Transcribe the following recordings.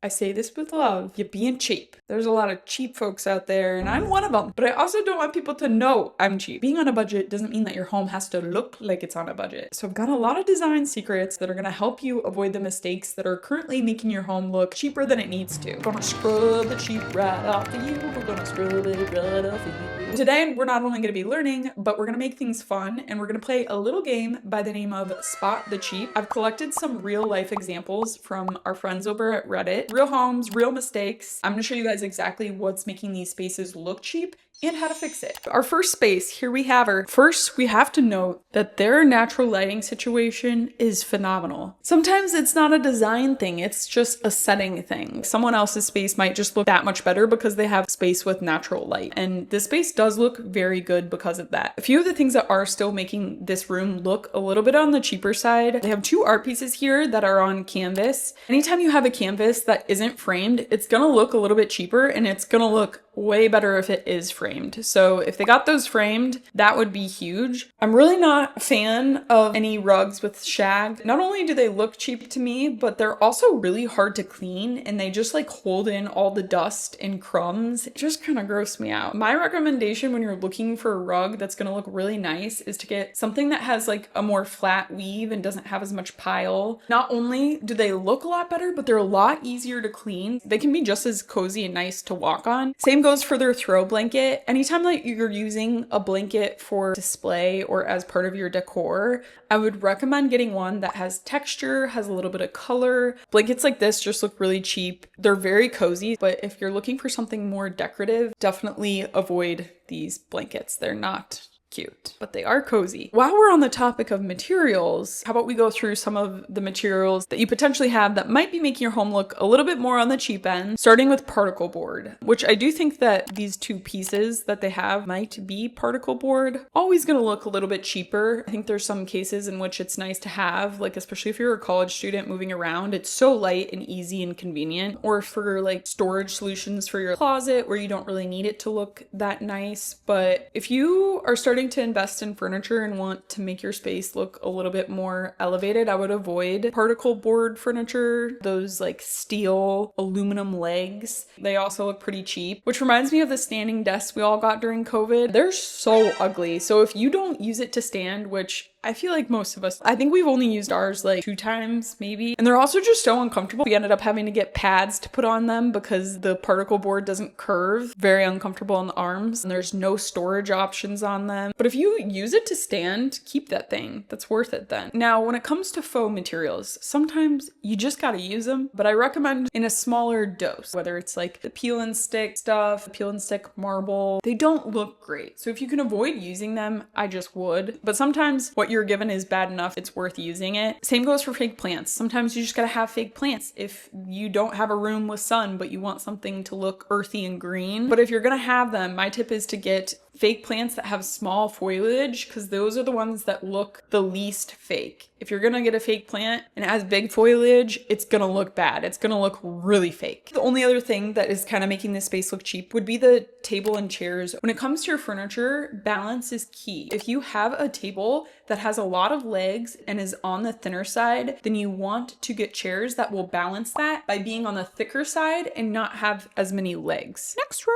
I say this with love, you're being cheap. There's a lot of cheap folks out there, and I'm one of them. But I also don't want people to know I'm cheap. Being on a budget doesn't mean that your home has to look like it's on a budget. So I've got a lot of design secrets that are gonna help you avoid the mistakes that are currently making your home look cheaper than it needs to. We're gonna scrub the cheap right off of you. We're gonna scrub it right off of you. Today, we're not only gonna be learning, but we're gonna make things fun, and we're gonna play a little game by the name of Spot the Cheap. I've collected some real life examples from our friends over at Reddit. Real homes, real mistakes. I'm gonna show you guys exactly what's making these spaces look cheap and how to fix it. Our first space, here we have her. First, we have to note that their natural lighting situation is phenomenal. Sometimes it's not a design thing, it's just a setting thing. Someone else's space might just look that much better because they have space with natural light. And this space does look very good because of that. A few of the things that are still making this room look a little bit on the cheaper side, they have two art pieces here that are on canvas. Anytime you have a canvas that isn't framed, it's gonna look a little bit cheaper and it's gonna look way better if it is framed. So if they got those framed, that would be huge. I'm really not a fan of any rugs with shag. Not only do they look cheap to me, but they're also really hard to clean and they just like hold in all the dust and crumbs. It just kind of gross me out. My recommendation when you're looking for a rug that's gonna look really nice is to get something that has like a more flat weave and doesn't have as much pile. Not only do they look a lot better, but they're a lot easier to clean. They can be just as cozy and nice to walk on. Same goes for their throw blanket. Anytime that you're using a blanket for display or as part of your decor, I would recommend getting one that has texture, has a little bit of color. Blankets like this just look really cheap. They're very cozy, but if you're looking for something more decorative, definitely avoid these blankets. They're not cute, but they are cozy. While we're on the topic of materials, how about we go through some of the materials that you potentially have that might be making your home look a little bit more on the cheap end, starting with particle board, which I do think that these two pieces that they have might be particle board. Always gonna look a little bit cheaper. I think there's some cases in which it's nice to have, like especially if you're a college student moving around, it's so light and easy and convenient, or for like storage solutions for your closet where you don't really need it to look that nice. But if you are starting to invest in furniture and want to make your space look a little bit more elevated, I would avoid particle board furniture, those like steel aluminum legs. They also look pretty cheap, which reminds me of the standing desks we all got during COVID. They're so ugly. So if you don't use it to stand, which I feel like most of us, I think we've only used ours like 2 times maybe. And they're also just so uncomfortable. We ended up having to get pads to put on them because the particle board doesn't curve. Very uncomfortable on the arms. And there's no storage options on them. But if you use it to stand, keep that thing. That's worth it then. Now, when it comes to faux materials, sometimes you just gotta use them. But I recommend in a smaller dose, whether it's like the peel and stick stuff, peel and stick marble, they don't look great. So if you can avoid using them, I just would. But sometimes what you're given is bad enough, it's worth using it. Same goes for fake plants. Sometimes you just gotta have fake plants if you don't have a room with sun, but you want something to look earthy and green. But if you're gonna have them, my tip is to get fake plants that have small foliage, because those are the ones that look the least fake. If you're gonna get a fake plant and it has big foliage, it's gonna look bad. It's gonna look really fake. The only other thing that is kind of making this space look cheap would be the table and chairs. When it comes to your furniture, balance is key. If you have a table that has a lot of legs and is on the thinner side, then you want to get chairs that will balance that by being on the thicker side and not have as many legs. Next room.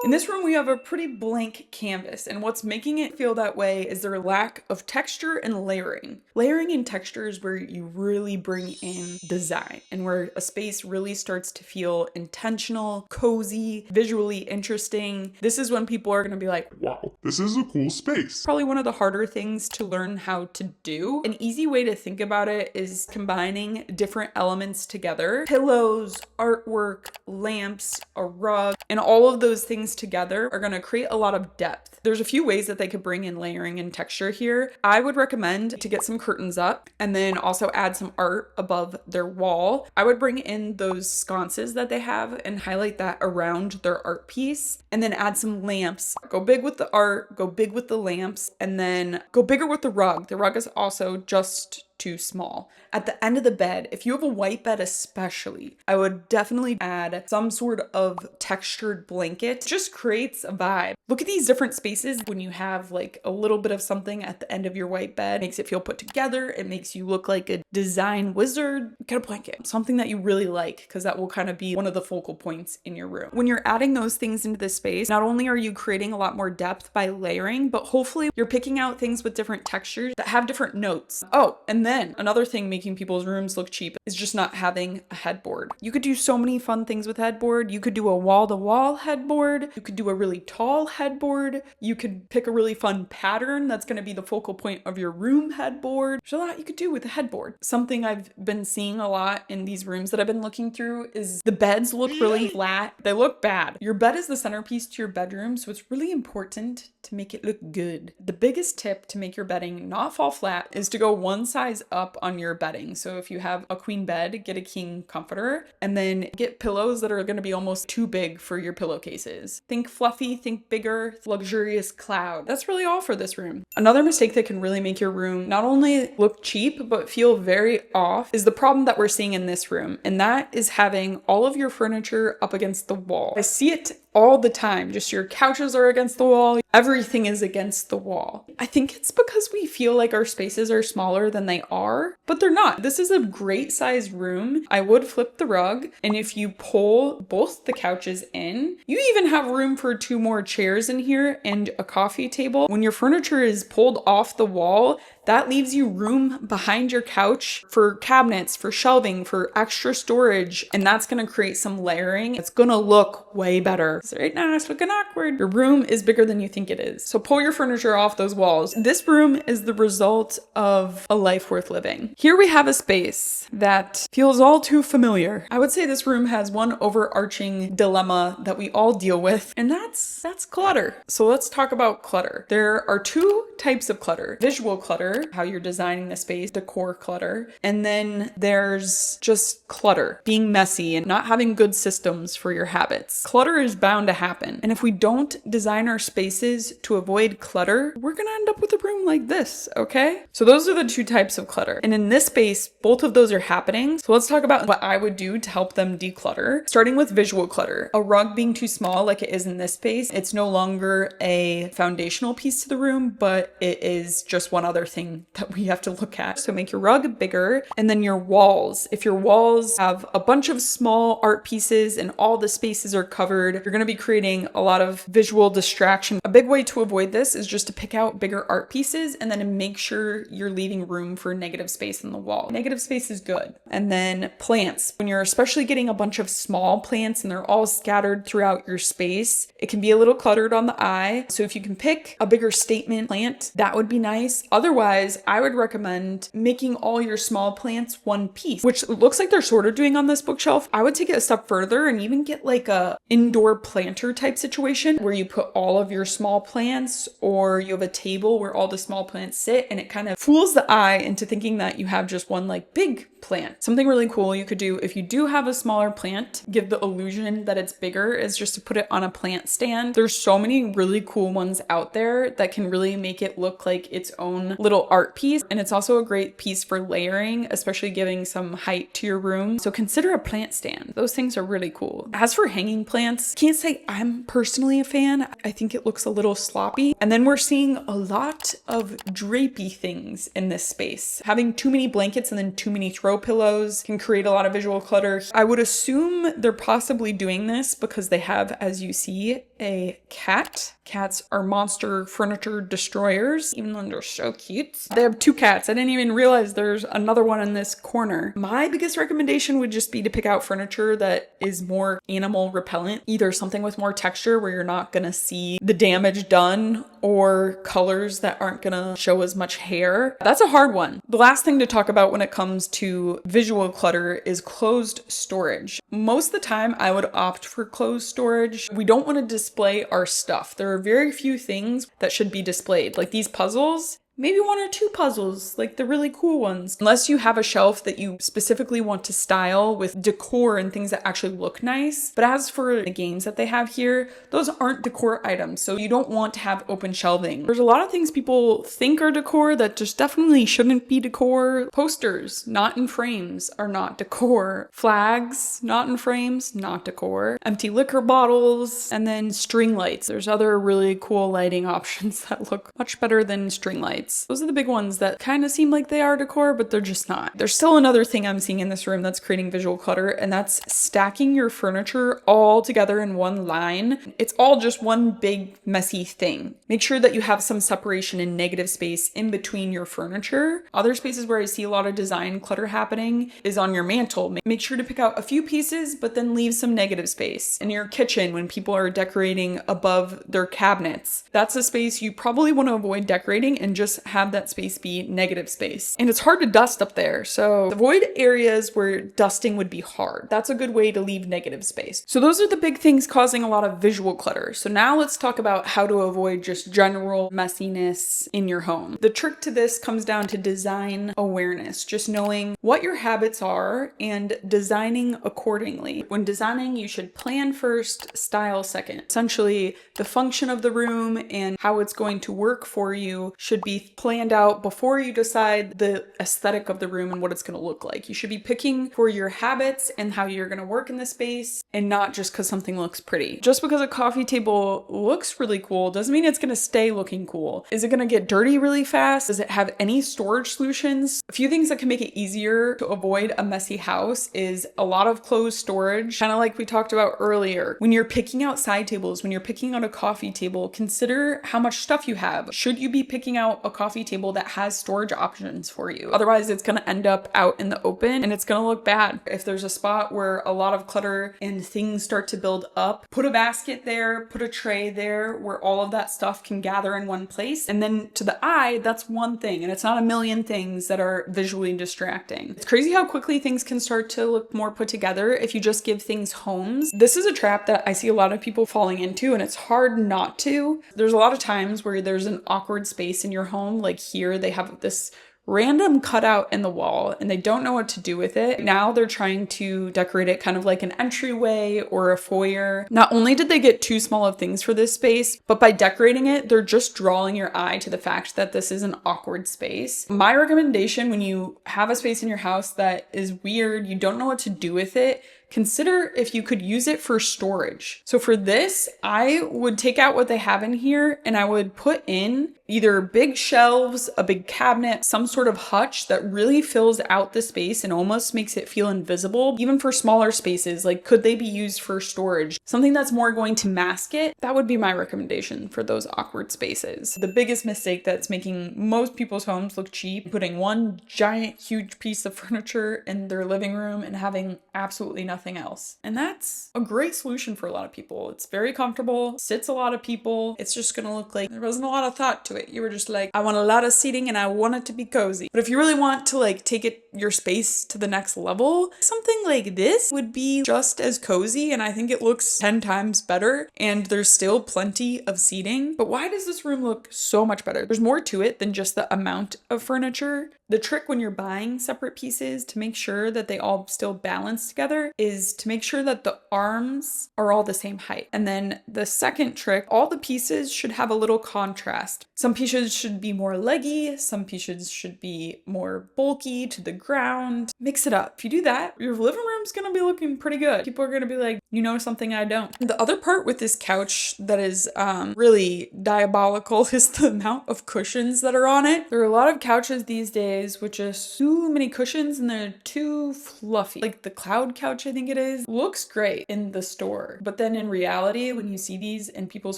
In this room, we have a pretty blank canvas, and what's making it feel that way is their lack of texture and layering. Layering and texture is where you really bring in design and where a space really starts to feel intentional, cozy, visually interesting. This is when people are going to be like, wow, this is a cool space. Probably one of the harder things to learn how to do. An easy way to think about it is combining different elements together. Pillows, artwork, lamps, a rug, and all of those things together are going to create a lot of depth. There's a few ways that they could bring in layering and texture here. I would recommend to get some curtains up and then also add some art above their wall. I would bring in those sconces that they have and highlight that around their art piece, and then add some lamps. Go big with the art, go big with the lamps, and then go bigger with the rug. The rug is also just too small. At the end of the bed, if you have a white bed especially, I would definitely add some sort of textured blanket. It just creates a vibe. Look at these different spaces when you have like a little bit of something at the end of your white bed. It makes it feel put together. It makes you look like a design wizard. Get a blanket, something that you really like, because that will kind of be one of the focal points in your room. When you're adding those things into the space, not only are you creating a lot more depth by layering, but hopefully you're picking out things with different textures that have different notes. Oh, and then another thing making people's rooms look cheap is just not having a headboard. You could do so many fun things with headboard. You could do a wall-to-wall headboard. You could do a really tall headboard. You could pick a really fun pattern that's going to be the focal point of your room headboard. There's a lot you could do with a headboard. Something I've been seeing a lot in these rooms that I've been looking through is the beds look really flat. They look bad. Your bed is the centerpiece to your bedroom, so it's really important to make it look good. The biggest tip to make your bedding not fall flat is to go one size up on your bedding. So if you have a queen bed, get a king comforter, and then get pillows that are going to be almost too big for your pillowcases. Think fluffy, think bigger, luxurious cloud. That's really all for this room. Another mistake that can really make your room not only look cheap, but feel very off is the problem that we're seeing in this room. And that is having all of your furniture up against the wall. I see it all the time. Just your couches are against the wall. Everything is against the wall. I think it's because we feel like our spaces are smaller than they are, but they're not. This is a great sized room. I would flip the rug, and if you pull both the couches in, you even have room for 2 more chairs in here and a coffee table. When your furniture is pulled off the wall, that leaves you room behind your couch for cabinets, for shelving, for extra storage, and that's gonna create some layering. It's gonna look way better. So right now it's looking awkward. Your room is bigger than you think it is. So pull your furniture off those walls. This room is the result of a life worth living. Here we have a space that feels all too familiar. I would say this room has one overarching dilemma that we all deal with, and that's clutter. So let's talk about clutter. There are 2 types of clutter. Visual clutter, how you're designing the space, decor clutter, and then there's just clutter, being messy and not having good systems for your habits. Clutter is bound to happen, and if we don't design our spaces to avoid clutter, we're gonna end up with a room like this, okay? So those are the 2 types of clutter, and in this space, both of those are happening. So let's talk about what I would do to help them declutter, starting with visual clutter. A rug being too small like it is in this space, it's no longer a foundational piece to the room, but it is just one other thing that we have to look at. So make your rug bigger, and then your walls. If your walls have a bunch of small art pieces and all the spaces are covered, you're going to be creating a lot of visual distraction. A big way to avoid this is just to pick out bigger art pieces and then make sure you're leaving room for negative space in the wall. Negative space is good. And then plants. When you're especially getting a bunch of small plants and they're all scattered throughout your space, it can be a little cluttered on the eye. So if you can pick a bigger statement plant, that would be nice. Otherwise, I would recommend making all your small plants one piece, which looks like they're sort of doing on this bookshelf. I would take it a step further and even get like a indoor planter type situation where you put all of your small plants, or you have a table where all the small plants sit, and it kind of fools the eye into thinking that you have just one like big plant. Something really cool you could do if you do have a smaller plant, give the illusion that it's bigger, is just to put it on a plant stand. There's so many really cool ones out there that can really make it look like its own little art piece. And it's also a great piece for layering, especially giving some height to your room. So consider a plant stand. Those things are really cool. As for hanging plants, can't say I'm personally a fan. I think it looks a little sloppy. And then we're seeing a lot of drapey things in this space. Having too many blankets and then too many throw pillows can create a lot of visual clutter. I would assume they're possibly doing this because they have, as you see, a cat. Cats are monster furniture destroyers, even though they're so cute. They have 2 cats. I didn't even realize there's another one in this corner. My biggest recommendation would just be to pick out furniture that is more animal repellent, either something with more texture where you're not gonna see the damage done, or colors that aren't gonna show as much hair. That's a hard one. The last thing to talk about when it comes to visual clutter is closed storage. Most of the time I would opt for closed storage. We don't want to display our stuff. There are very few things that should be displayed. Like these puzzles, maybe 1 or 2 puzzles, like the really cool ones. Unless you have a shelf that you specifically want to style with decor and things that actually look nice. But as for the games that they have here, those aren't decor items, so you don't want to have open shelving. There's a lot of things people think are decor that just definitely shouldn't be decor. Posters, not in frames, are not decor. Flags, not in frames, not decor. Empty liquor bottles, and then string lights. There's other really cool lighting options that look much better than string lights. Those are the big ones that kind of seem like they are decor, but they're just not. There's still another thing I'm seeing in this room that's creating visual clutter, and that's stacking your furniture all together in one line. It's all just one big messy thing. Make sure that you have some separation and negative space in between your furniture. Other spaces where I see a lot of design clutter happening is on your mantle. Make sure to pick out a few pieces, but then leave some negative space. In your kitchen, when people are decorating above their cabinets, that's a space you probably want to avoid decorating and just have that space be negative space. And it's hard to dust up there, so avoid areas where dusting would be hard. That's a good way to leave negative space. So those are the big things causing a lot of visual clutter. So now let's talk about how to avoid just general messiness in your home. The trick to this comes down to design awareness, just knowing what your habits are and designing accordingly. When designing, you should plan first, style second. Essentially, the function of the room and how it's going to work for you should be planned out before you decide the aesthetic of the room and what it's going to look like. You should be picking for your habits and how you're going to work in the space, and not just because something looks pretty. Just because a coffee table looks really cool doesn't mean it's going to stay looking cool. Is it going to get dirty really fast? Does it have any storage solutions? A few things that can make it easier to avoid a messy house is a lot of closed storage, kind of like we talked about earlier. When you're picking out side tables, when you're picking out a coffee table, consider how much stuff you have. Should you be picking out a coffee table that has storage options for you? Otherwise, it's going to end up out in the open and it's going to look bad. If there's a spot where a lot of clutter and things start to build up, put a basket there, put a tray there where all of that stuff can gather in one place. And then to the eye, that's one thing, and it's not a million things that are visually distracting. It's crazy how quickly things can start to look more put together if you just give things homes. This is a trap that I see a lot of people falling into, and it's hard not to. There's a lot of times where there's an awkward space in your home, like here they have this random cutout in the wall and they don't know what to do with it. Now they're trying to decorate it kind of like an entryway or a foyer. Not only did they get too small of things for this space, but by decorating it, they're just drawing your eye to the fact that this is an awkward space. My recommendation when you have a space in your house that is weird, you don't know what to do with it, consider if you could use it for storage. So for this, I would take out what they have in here and I would put in either big shelves, a big cabinet, some sort of hutch that really fills out the space and almost makes it feel invisible. Even for smaller spaces, like could they be used for storage? Something that's more going to mask it. That would be my recommendation for those awkward spaces. The biggest mistake that's making most people's homes look cheap, putting one giant huge piece of furniture in their living room and having absolutely nothing else. And that's a great solution for a lot of people. It's very comfortable, sits a lot of people. It's just gonna look like there wasn't a lot of thought to it. You were just like, I want a lot of seating and I want it to be cozy. But if you really want to like take your space to the next level, something like this would be just as cozy, and I think it looks 10 times better, and there's still plenty of seating. But why does this room look so much better? There's more to it than just the amount of furniture. The trick when you're buying separate pieces to make sure that they all still balance together is to make sure that the arms are all the same height. And then the second trick, all the pieces should have a little contrast. Some pieces should be more leggy, some pieces should be more bulky to the ground. Mix it up. If you do that, your living room's gonna be looking pretty good. People are gonna be like, you know something I don't. The other part with this couch that is really diabolical is the amount of cushions that are on it. There are a lot of couches these days with just too many cushions and they're too fluffy. Like the cloud couch, I think it is, looks great in the store. But then in reality, when you see these in people's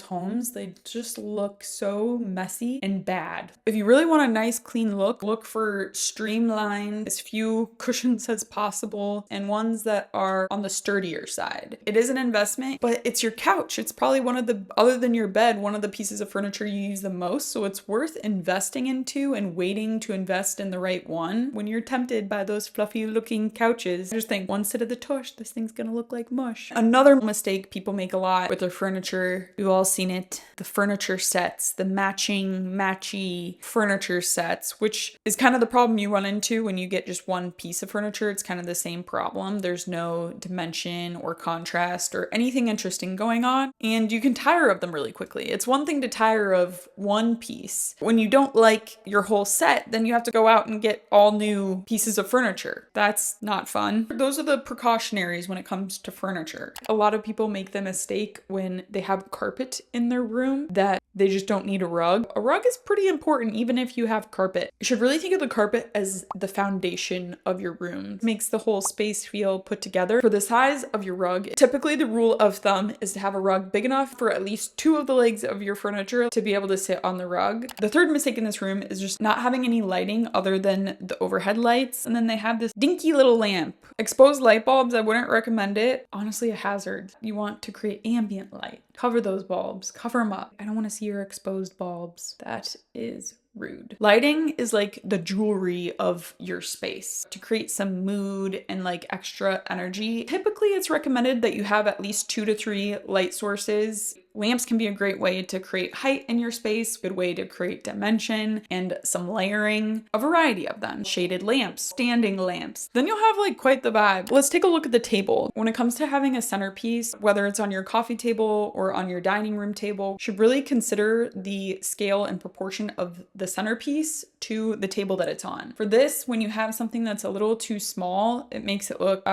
homes, they just look so messy and bad. If you really want a nice clean look for streamlined, as few cushions as possible, and ones that are on the sturdier side. It is an investment, but it's your couch. It's probably one of the, other than your bed, one of the pieces of furniture you use the most. So it's worth investing into and waiting to invest in the right one. When you're tempted by those fluffy looking couches, just think one sit of the tush, gosh, this thing's gonna look like mush. Another mistake people make a lot with their furniture, we've all seen it, the furniture sets, the matchy furniture sets, which is kind of the problem you run into when you get just one piece of furniture. It's kind of the same problem. There's no dimension or contrast or anything interesting going on, and you can tire of them really quickly. It's one thing to tire of one piece. When you don't like your whole set, then you have to go out and get all new pieces of furniture. That's not fun. Those are the precautionaries when it comes to furniture. A lot of people make the mistake when they have carpet in their room that they just don't need a rug. A rug is pretty important even if you have carpet. You should really think of the carpet as the foundation of your room. It makes the whole space feel put together. For the size of your rug, typically the rule of thumb is to have a rug big enough for at least 2 of the legs of your furniture to be able to sit on the rug. The third mistake in this room is just not having any lighting other than the overhead lights. And then they have this dinky little lamp. Exposed light bulbs, I wouldn't recommend it. Honestly, a hazard. You want to create ambient light. Cover those bulbs, cover them up. I don't want to see your exposed bulbs. That is rude. Lighting is like the jewelry of your space to create some mood and like extra energy. Typically, it's recommended that you have at least 2 to 3 light sources. Lamps can be a great way to create height in your space, good way to create dimension and some layering, a variety of them. Shaded lamps, standing lamps. Then you'll have like quite the vibe. Let's take a look at the table. When it comes to having a centerpiece, whether it's on your coffee table or on your dining room table, you should really consider the scale and proportion of the centerpiece to the table that it's on. For this, when you have something that's a little too small, it makes it look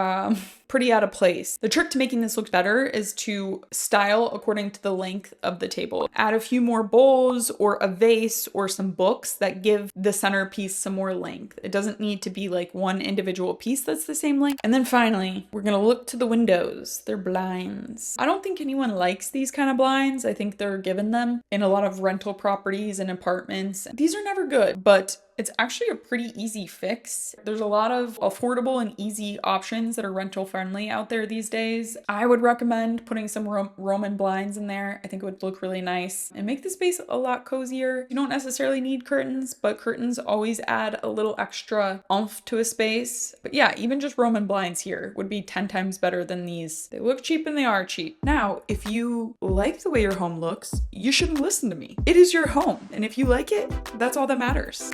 pretty out of place. The trick to making this look better is to style according to the length of the table. Add a few more bowls or a vase or some books that give the centerpiece some more length. It doesn't need to be like one individual piece that's the same length. And then finally, we're gonna look to the windows. They're blinds. I don't think anyone likes these kind of blinds. I think they're given them in a lot of rental properties and apartments. These are never good, but it's actually a pretty easy fix. There's a lot of affordable and easy options that are rental friendly out there these days. I would recommend putting some Roman blinds in there. I think it would look really nice and make the space a lot cozier. You don't necessarily need curtains, but curtains always add a little extra oomph to a space. But yeah, even just Roman blinds here would be 10 times better than these. They look cheap and they are cheap. Now, if you like the way your home looks, you shouldn't listen to me. It is your home, and if you like it, that's all that matters.